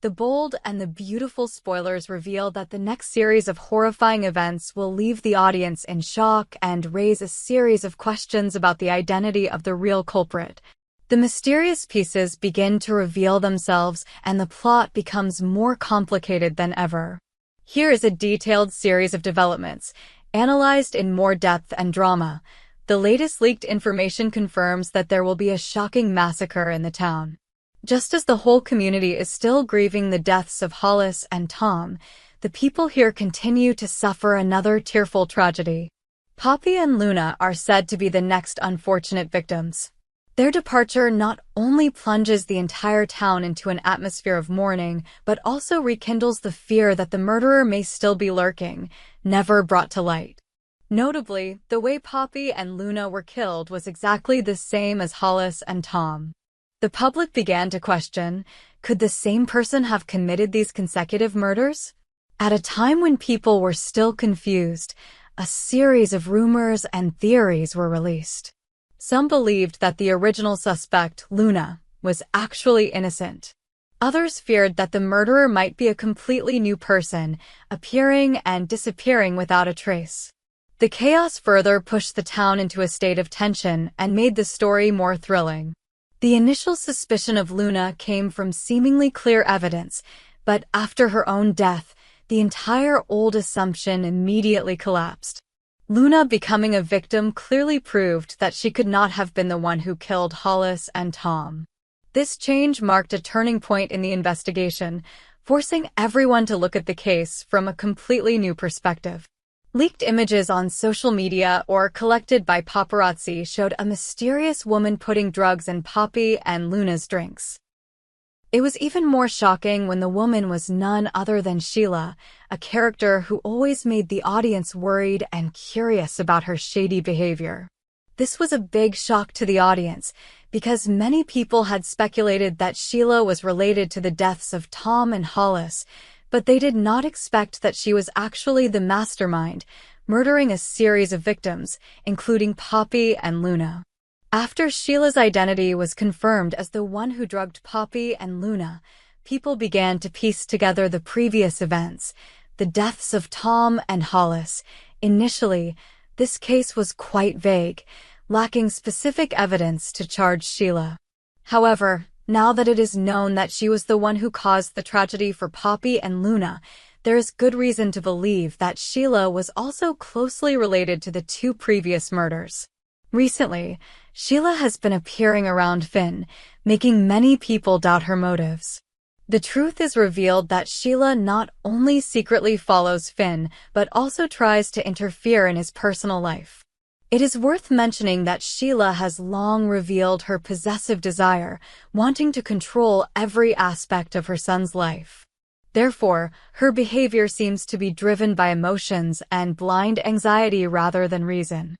The bold and the beautiful spoilers reveal that the next series of horrifying events will leave the audience in shock and raise a series of questions about the identity of the real culprit. The mysterious pieces begin to reveal themselves, and the plot becomes more complicated than ever. Here is a detailed series of developments, analyzed in more depth and drama. The latest leaked information confirms that there will be a shocking massacre in the town. Just as the whole community is still grieving the deaths of Hollis and Tom, the people here continue to suffer another tearful tragedy. Poppy and Luna are said to be the next unfortunate victims. Their departure not only plunges the entire town into an atmosphere of mourning, but also rekindles the fear that the murderer may still be lurking, never brought to light. Notably, the way Poppy and Luna were killed was exactly the same as Hollis and Tom. The public began to question, could the same person have committed these consecutive murders? At a time when people were still confused, a series of rumors and theories were released. Some believed that the original suspect, Luna, was actually innocent. Others feared that the murderer might be a completely new person, appearing and disappearing without a trace. The chaos further pushed the town into a state of tension and made the story more thrilling. The initial suspicion of Luna came from seemingly clear evidence, but after her own death, the entire old assumption immediately collapsed. Luna becoming a victim clearly proved that she could not have been the one who killed Hollis and Tom. This change marked a turning point in the investigation, forcing everyone to look at the case from a completely new perspective. Leaked images on social media or collected by paparazzi showed a mysterious woman putting drugs in Poppy and Luna's drinks. It was even more shocking when the woman was none other than Sheila, a character who always made the audience worried and curious about her shady behavior. This was a big shock to the audience, because many people had speculated that Sheila was related to the deaths of Tom and Hollis, but they did not expect that she was actually the mastermind, murdering a series of victims, including Poppy and Luna. After Sheila's identity was confirmed as the one who drugged Poppy and Luna, people began to piece together the previous events, the deaths of Tom and Hollis. Initially, this case was quite vague, lacking specific evidence to charge Sheila. However, now that it is known that she was the one who caused the tragedy for Poppy and Luna, there is good reason to believe that Sheila was also closely related to the two previous murders. Recently, Sheila has been appearing around Finn, making many people doubt her motives. The truth is revealed that Sheila not only secretly follows Finn, but also tries to interfere in his personal life. It is worth mentioning that Sheila has long revealed her possessive desire, wanting to control every aspect of her son's life. Therefore, her behavior seems to be driven by emotions and blind anxiety rather than reason.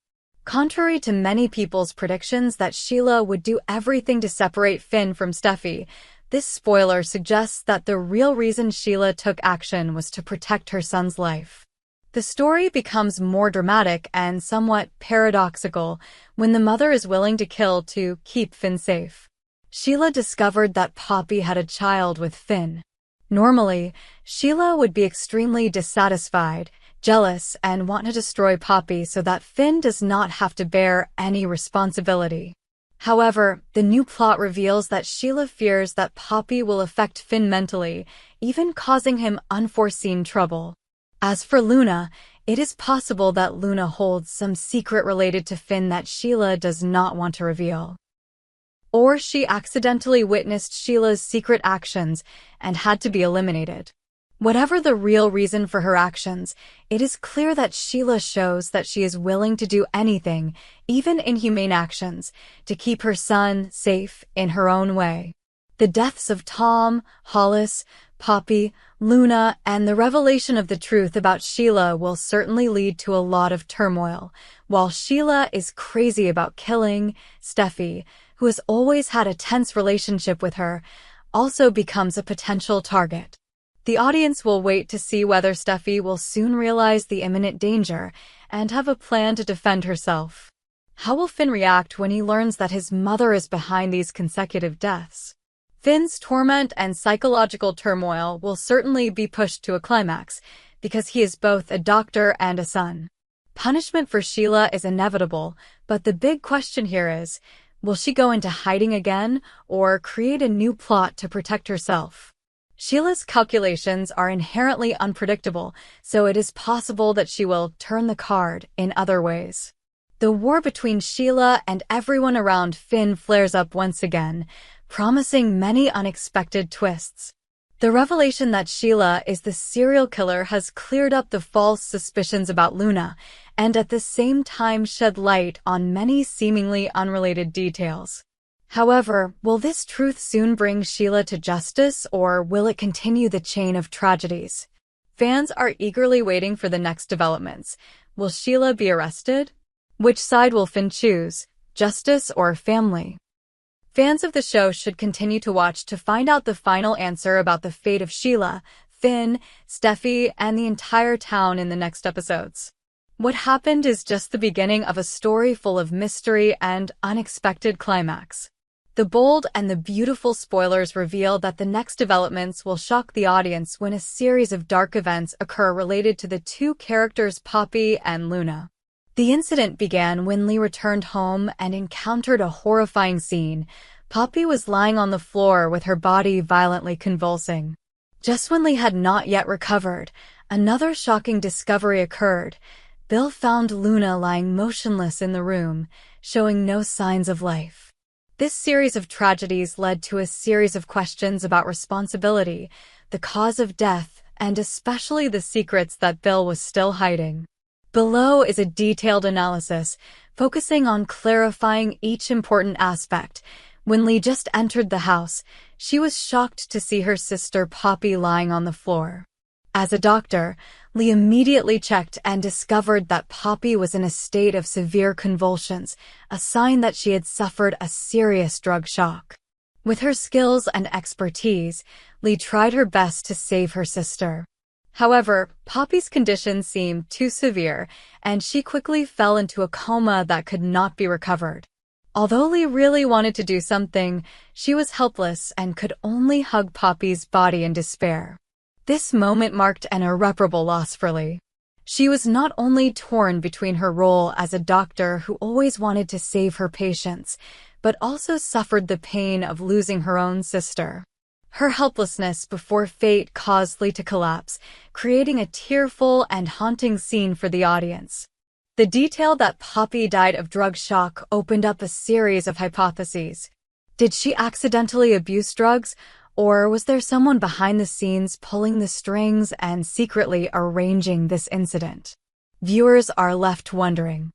Contrary to many people's predictions that Sheila would do everything to separate Finn from Steffi, this spoiler suggests that the real reason Sheila took action was to protect her son's life. The story becomes more dramatic and somewhat paradoxical when the mother is willing to kill to keep Finn safe. Sheila discovered that Poppy had a child with Finn. Normally, Sheila would be extremely dissatisfied, jealous, and want to destroy Poppy so that Finn does not have to bear any responsibility. However, the new plot reveals that Sheila fears that Poppy will affect Finn mentally, even causing him unforeseen trouble. As for Luna, it is possible that Luna holds some secret related to Finn that Sheila does not want to reveal. Or she accidentally witnessed Sheila's secret actions and had to be eliminated. Whatever the real reason for her actions, it is clear that Sheila shows that she is willing to do anything, even inhumane actions, to keep her son safe in her own way. The deaths of Tom, Hollis, Poppy, Luna, and the revelation of the truth about Sheila will certainly lead to a lot of turmoil. While Sheila is crazy about killing, Steffi, who has always had a tense relationship with her, also becomes a potential target. The audience will wait to see whether Steffi will soon realize the imminent danger and have a plan to defend herself. How will Finn react when he learns that his mother is behind these consecutive deaths? Finn's torment and psychological turmoil will certainly be pushed to a climax, because he is both a doctor and a son. Punishment for Sheila is inevitable, but the big question here is, will she go into hiding again, or create a new plot to protect herself? Sheila's calculations are inherently unpredictable, so it is possible that she will turn the card in other ways. The war between Sheila and everyone around Finn flares up once again, promising many unexpected twists. The revelation that Sheila is the serial killer has cleared up the false suspicions about Luna, and at the same time shed light on many seemingly unrelated details. However, will this truth soon bring Sheila to justice, or will it continue the chain of tragedies? Fans are eagerly waiting for the next developments. Will Sheila be arrested? Which side will Finn choose, justice or family? Fans of the show should continue to watch to find out the final answer about the fate of Sheila, Finn, Steffi, and the entire town in the next episodes. What happened is just the beginning of a story full of mystery and unexpected climax. The bold and the beautiful spoilers reveal that the next developments will shock the audience when a series of dark events occur related to the two characters Poppy and Luna. The incident began when Lee returned home and encountered a horrifying scene. Poppy was lying on the floor with her body violently convulsing. Just when Lee had not yet recovered, another shocking discovery occurred. Bill found Luna lying motionless in the room, showing no signs of life. This series of tragedies led to a series of questions about responsibility, the cause of death, and especially the secrets that Bill was still hiding. Below is a detailed analysis, focusing on clarifying each important aspect. When Lee just entered the house, she was shocked to see her sister Poppy lying on the floor. As a doctor, Lee immediately checked and discovered that Poppy was in a state of severe convulsions, a sign that she had suffered a serious drug shock. With her skills and expertise, Lee tried her best to save her sister. However, Poppy's condition seemed too severe, and she quickly fell into a coma that could not be recovered. Although Lee really wanted to do something, she was helpless and could only hug Poppy's body in despair. This moment marked an irreparable loss for Lee. She was not only torn between her role as a doctor who always wanted to save her patients, but also suffered the pain of losing her own sister. Her helplessness before fate caused Lee to collapse, creating a tearful and haunting scene for the audience. The detail that Poppy died of drug shock opened up a series of hypotheses. Did she accidentally abuse drugs, or was there someone behind the scenes pulling the strings and secretly arranging this incident? Viewers are left wondering.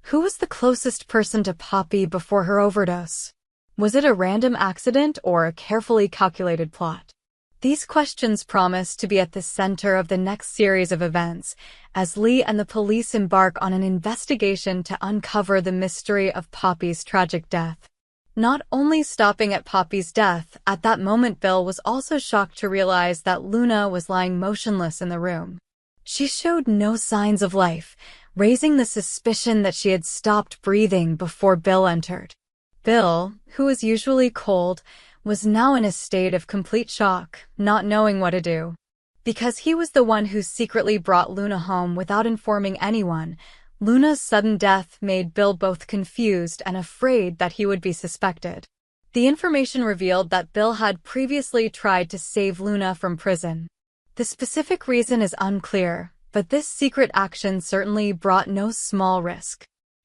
Who was the closest person to Poppy before her overdose? Was it a random accident or a carefully calculated plot? These questions promise to be at the center of the next series of events, as Lee and the police embark on an investigation to uncover the mystery of Poppy's tragic death. Not only stopping at Poppy's death, at that moment Bill was also shocked to realize that Luna was lying motionless in the room. She showed no signs of life, raising the suspicion that she had stopped breathing before Bill entered. Bill, who was usually cold, was now in a state of complete shock, not knowing what to do. Because he was the one who secretly brought Luna home without informing anyone, Luna's sudden death made Bill both confused and afraid that he would be suspected. The information revealed that Bill had previously tried to save Luna from prison. The specific reason is unclear, but this secret action certainly brought no small risk.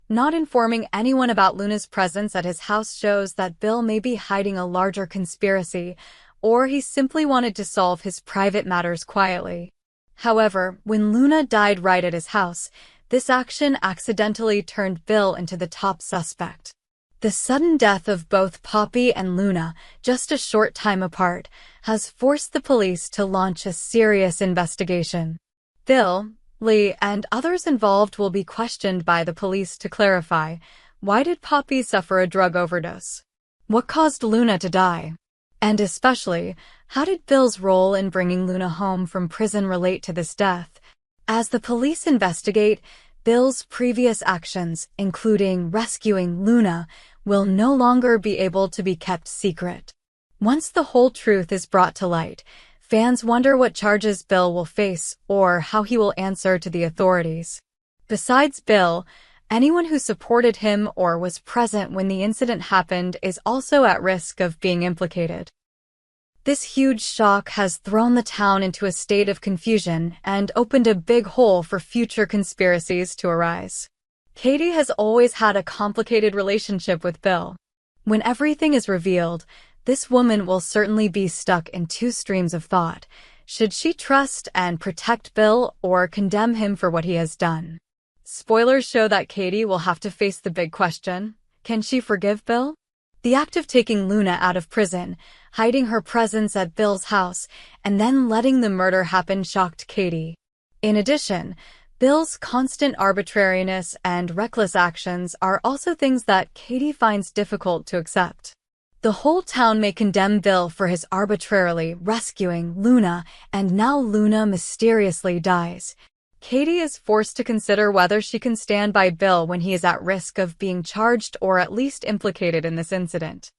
Not informing anyone about Luna's presence at his house shows that Bill may be hiding a larger conspiracy, or he simply wanted to solve his private matters quietly. However, when Luna died right at his house, this action accidentally turned Bill into the top suspect. The sudden death of both Poppy and Luna, just a short time apart, has forced the police to launch a serious investigation. Bill, Lee, and others involved will be questioned by the police to clarify, why did Poppy suffer a drug overdose? What caused Luna to die? And especially, how did Bill's role in bringing Luna home from prison relate to this death? As the police investigate, Bill's previous actions, including rescuing Luna, will no longer be able to be kept secret. Once the whole truth is brought to light, fans wonder what charges Bill will face or how he will answer to the authorities. Besides Bill, anyone who supported him or was present when the incident happened is also at risk of being implicated. This huge shock has thrown the town into a state of confusion and opened a big hole for future conspiracies to arise. Katie has always had a complicated relationship with Bill. When everything is revealed, this woman will certainly be stuck in two streams of thought. Should she trust and protect Bill or condemn him for what he has done? Spoilers show that Katie will have to face the big question: can she forgive Bill? The act of taking Luna out of prison, hiding her presence at Bill's house, and then letting the murder happen shocked Katie. In addition, Bill's constant arbitrariness and reckless actions are also things that Katie finds difficult to accept. The whole town may condemn Bill for his arbitrarily rescuing Luna, and now Luna mysteriously dies. Katie is forced to consider whether she can stand by Bill when he is at risk of being charged or at least implicated in this incident.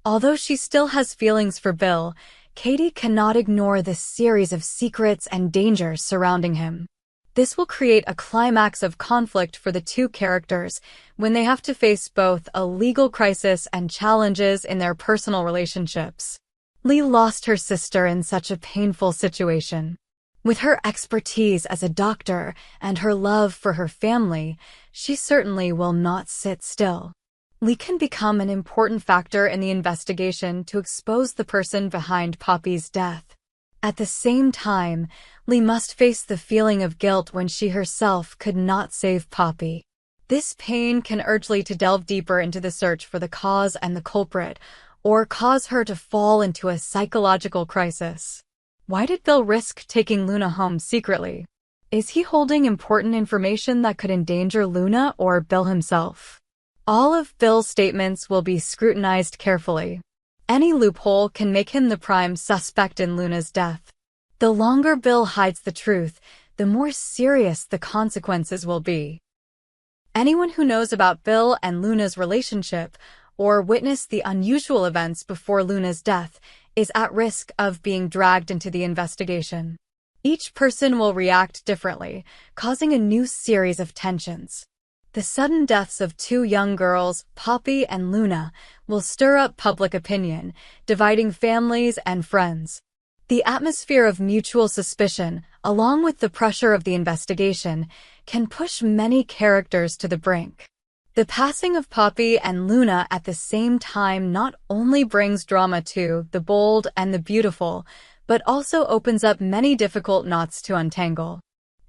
Although she still has feelings for Bill, Katie cannot ignore the series of secrets and dangers surrounding him. This will create a climax of conflict for the two characters when they have to face both a legal crisis and challenges in their personal relationships. Lee lost her sister in such a painful situation. With her expertise as a doctor and her love for her family, she certainly will not sit still. Lee can become an important factor in the investigation to expose the person behind Poppy's death. At the same time, Lee must face the feeling of guilt when she herself could not save Poppy. This pain can urge Lee to delve deeper into the search for the cause and the culprit, or cause her to fall into a psychological crisis. Why did Bill risk taking Luna home secretly? Is he holding important information that could endanger Luna or Bill himself? All of Bill's statements will be scrutinized carefully. Any loophole can make him the prime suspect in Luna's death. The longer Bill hides the truth, the more serious the consequences will be. Anyone who knows about Bill and Luna's relationship or witnessed the unusual events before Luna's death is at risk of being dragged into the investigation. Each person will react differently, causing a new series of tensions. The sudden deaths of two young girls, Poppy and Luna, will stir up public opinion, dividing families and friends. The atmosphere of mutual suspicion, along with the pressure of the investigation, can push many characters to the brink. The passing of Poppy and Luna at the same time not only brings drama to The Bold and the Beautiful, but also opens up many difficult knots to untangle.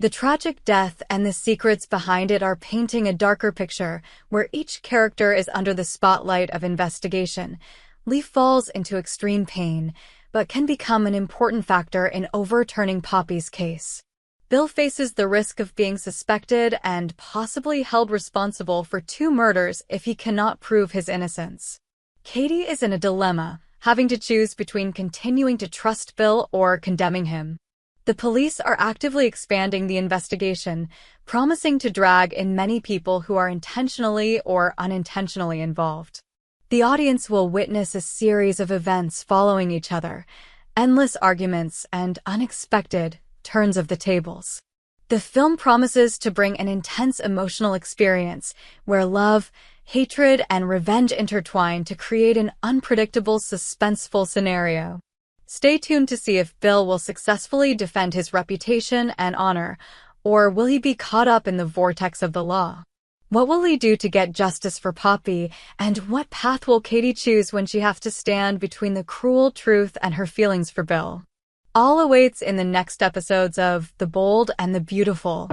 The tragic death and the secrets behind it are painting a darker picture, where each character is under the spotlight of investigation. Lee falls into extreme pain, but can become an important factor in overturning Poppy's case. Bill faces the risk of being suspected and possibly held responsible for two murders if he cannot prove his innocence. Katie is in a dilemma, having to choose between continuing to trust Bill or condemning him. The police are actively expanding the investigation, promising to drag in many people who are intentionally or unintentionally involved. The audience will witness a series of events following each other, endless arguments, and unexpected turns of the tables. The film promises to bring an intense emotional experience where love, hatred, and revenge intertwine to create an unpredictable, suspenseful scenario. Stay tuned to see if Bill will successfully defend his reputation and honor, or will he be caught up in the vortex of the law? What will he do to get justice for Poppy, and what path will Katie choose when she has to stand between the cruel truth and her feelings for Bill? All awaits in the next episodes of The Bold and the Beautiful.